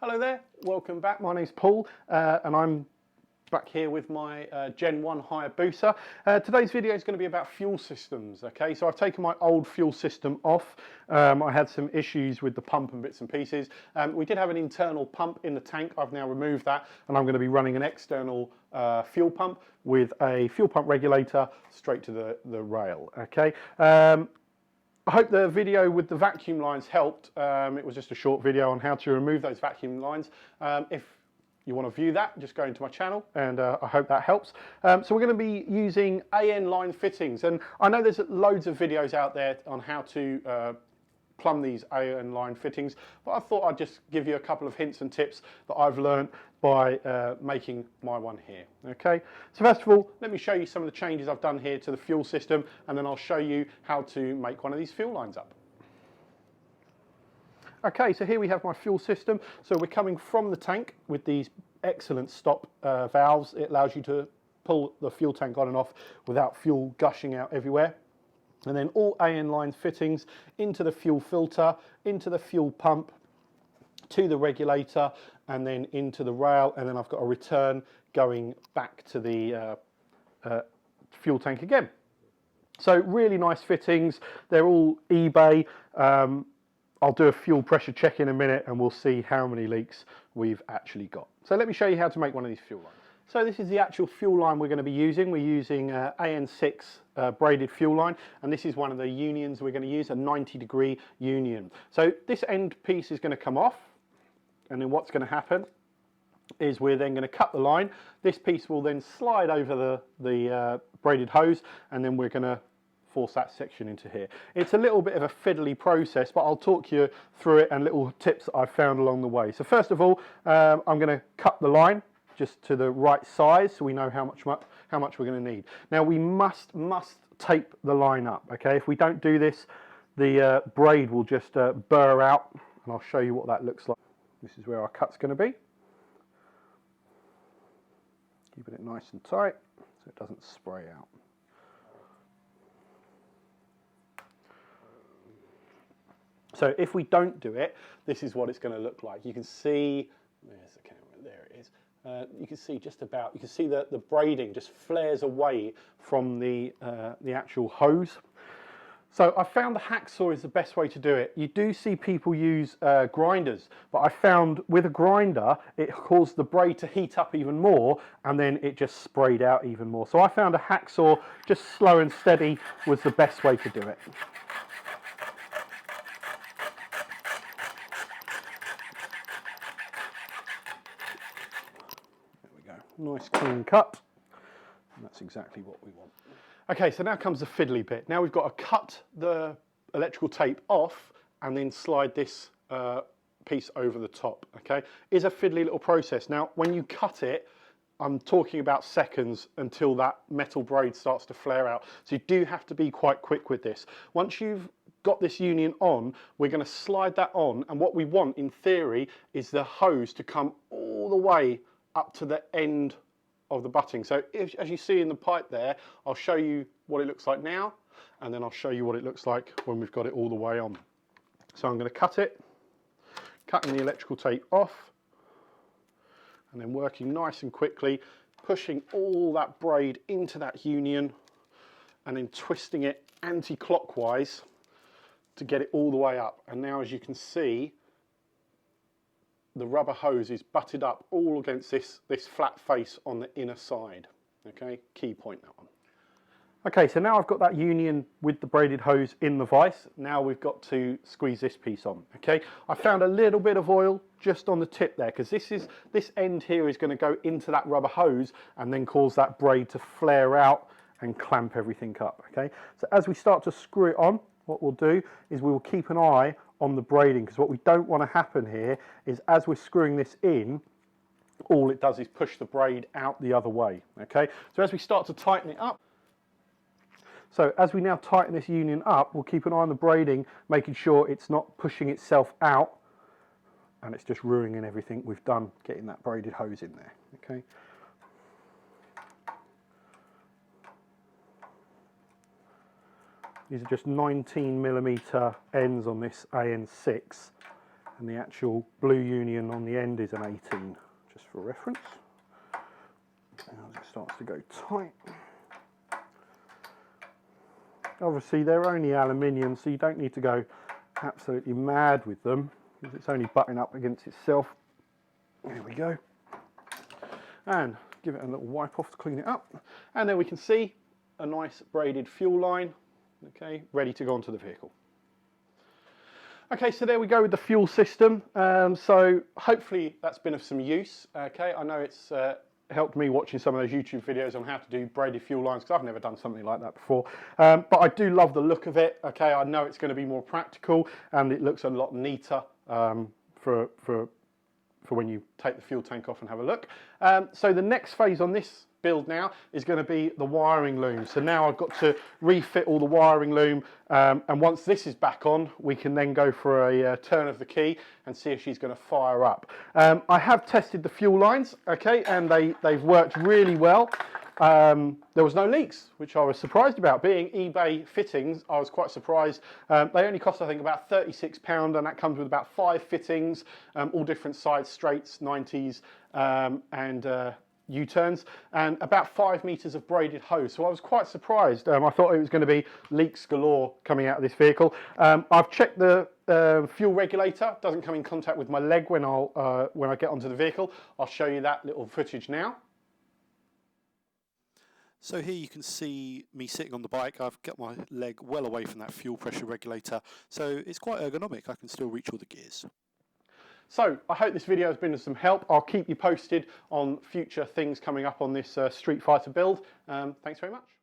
Hello there, welcome back. My name's Paul and I'm back here with my Gen 1 Hayabusa. Today's video is going to be about fuel systems. Okay, so I've taken my old fuel system off. I had some issues with the pump and bits and pieces. We did have an internal pump in the tank. I've now removed that and I'm going to be running an external fuel pump with a fuel pump regulator straight to the rail. Okay. I hope the video with the vacuum lines helped. It was just a short video on how to remove those vacuum lines. If you want to view that, just go into my channel and I hope that helps. So we're going to be using AN line fittings, and I know there's loads of videos out there on how to plumb these AN line fittings, but I thought I'd just give you a couple of hints and tips that I've learned by making my one here. Okay, so first of all, let me show you some of the changes I've done here to the fuel system, and then I'll show you how to make one of these fuel lines up. Okay, so here we have my fuel system. So we're coming from the tank with these excellent stop valves. It allows you to pull the fuel tank on and off without fuel gushing out everywhere. And then all AN line fittings into the fuel filter, into the fuel pump, to the regulator, and then into the rail, and then I've got a return going back to the fuel tank again. So really nice fittings. They're all eBay. I'll do a fuel pressure check in a minute and we'll see how many leaks we've actually got. So let me show you how to make one of these fuel lines. So this is the actual fuel line we're going to be using. We're using AN6 braided fuel line, and this is one of the unions we're going to use, a 90-degree union. So this end piece is going to come off, and then what's going to happen is we're then going to cut the line. This piece will then slide over the braided hose, and then we're going to force that section into here. It's a little bit of a fiddly process, but I'll talk you through it and little tips that I've found along the way. So first of all, I'm going to cut the line just to the right size so we know how much we're going to need. Now we must tape the line up. Okay, if we don't do this, the braid will just burr out, and I'll show you what that looks like. This is where our cut's going to be. Keeping it nice and tight so it doesn't spray out. So if we don't do it, this is what it's going to look like. You can see, there's the camera, there it is. You can see just about, you can see that the braiding just flares away from the actual hose. So I found the hacksaw is the best way to do it. You do see people use grinders, but I found with a grinder, it caused the braid to heat up even more, and then it just sprayed out even more. So I found a hacksaw, just slow and steady, was the best way to do it. Nice clean cut, and that's exactly what we want. Okay, so now comes the fiddly bit. Now we've got to cut the electrical tape off and then slide this piece over the top. Okay, is a fiddly little process. Now when you cut it, I'm talking about seconds until that metal braid starts to flare out, so you do have to be quite quick with this. Once you've got this union on, we're going to slide that on, and what we want in theory is the hose to come all the way up to the end of the butting. So as you see in the pipe there, I'll show you what it looks like now, and then I'll show you what it looks like when we've got it all the way on. So I'm going to cut it, cutting the electrical tape off, and then working nice and quickly, pushing all that braid into that union, and then twisting it anti-clockwise to get it all the way up. And now, as you can see, the rubber hose is butted up all against this flat face on the inner side. Okay, key point, that one. Okay, so now I've got that union with the braided hose in the vise. Now we've got to squeeze this piece on. Okay, I found a little bit of oil just on the tip there, because this end here is going to go into that rubber hose and then cause that braid to flare out and clamp everything up. Okay, so as we start to screw it on, what we'll do is we will keep an eye on the braiding, because what we don't want to happen here is as we're screwing this in, all it does is push the braid out the other way. Okay, so as we start to tighten it up, so as we now tighten this union up, we'll keep an eye on the braiding, making sure it's not pushing itself out and it's just ruining everything we've done getting that braided hose in there. Okay. These are just 19mm ends on this AN6, and the actual blue union on the end is an 18, just for reference. Now it starts to go tight. Obviously they're only aluminium, so you don't need to go absolutely mad with them, because it's only butting up against itself. There we go. And give it a little wipe off to clean it up. And then we can see a nice braided fuel line, okay, ready to go onto the vehicle. Okay, so there we go with the fuel system. So hopefully that's been of some use. Okay, I know it's helped me watching some of those YouTube videos on how to do braided fuel lines, because I've never done something like that before. But I do love the look of it. Okay, I know it's going to be more practical and it looks a lot neater for when you take the fuel tank off and have a look. So the next phase on this build now is going to be the wiring loom. So now I've got to refit all the wiring loom, and once this is back on, we can then go for a turn of the key and see if she's going to fire up. I have tested the fuel lines, okay, and they've worked really well. There was no leaks, which I was surprised about. Being eBay fittings, I was quite surprised. They only cost, I think, about £36, and that comes with about 5 fittings, all different size, straights, 90s, and U-turns, and about 5 meters of braided hose. So I was quite surprised. I thought it was going to be leaks galore coming out of this vehicle. I've checked the fuel regulator. Doesn't come in contact with my leg when I get onto the vehicle. I'll show you that little footage now. So here you can see me sitting on the bike. I've got my leg well away from that fuel pressure regulator, so it's quite ergonomic. I can still reach all the gears. So I hope this video has been of some help. I'll keep you posted on future things coming up on this Streetfighter build. Thanks very much.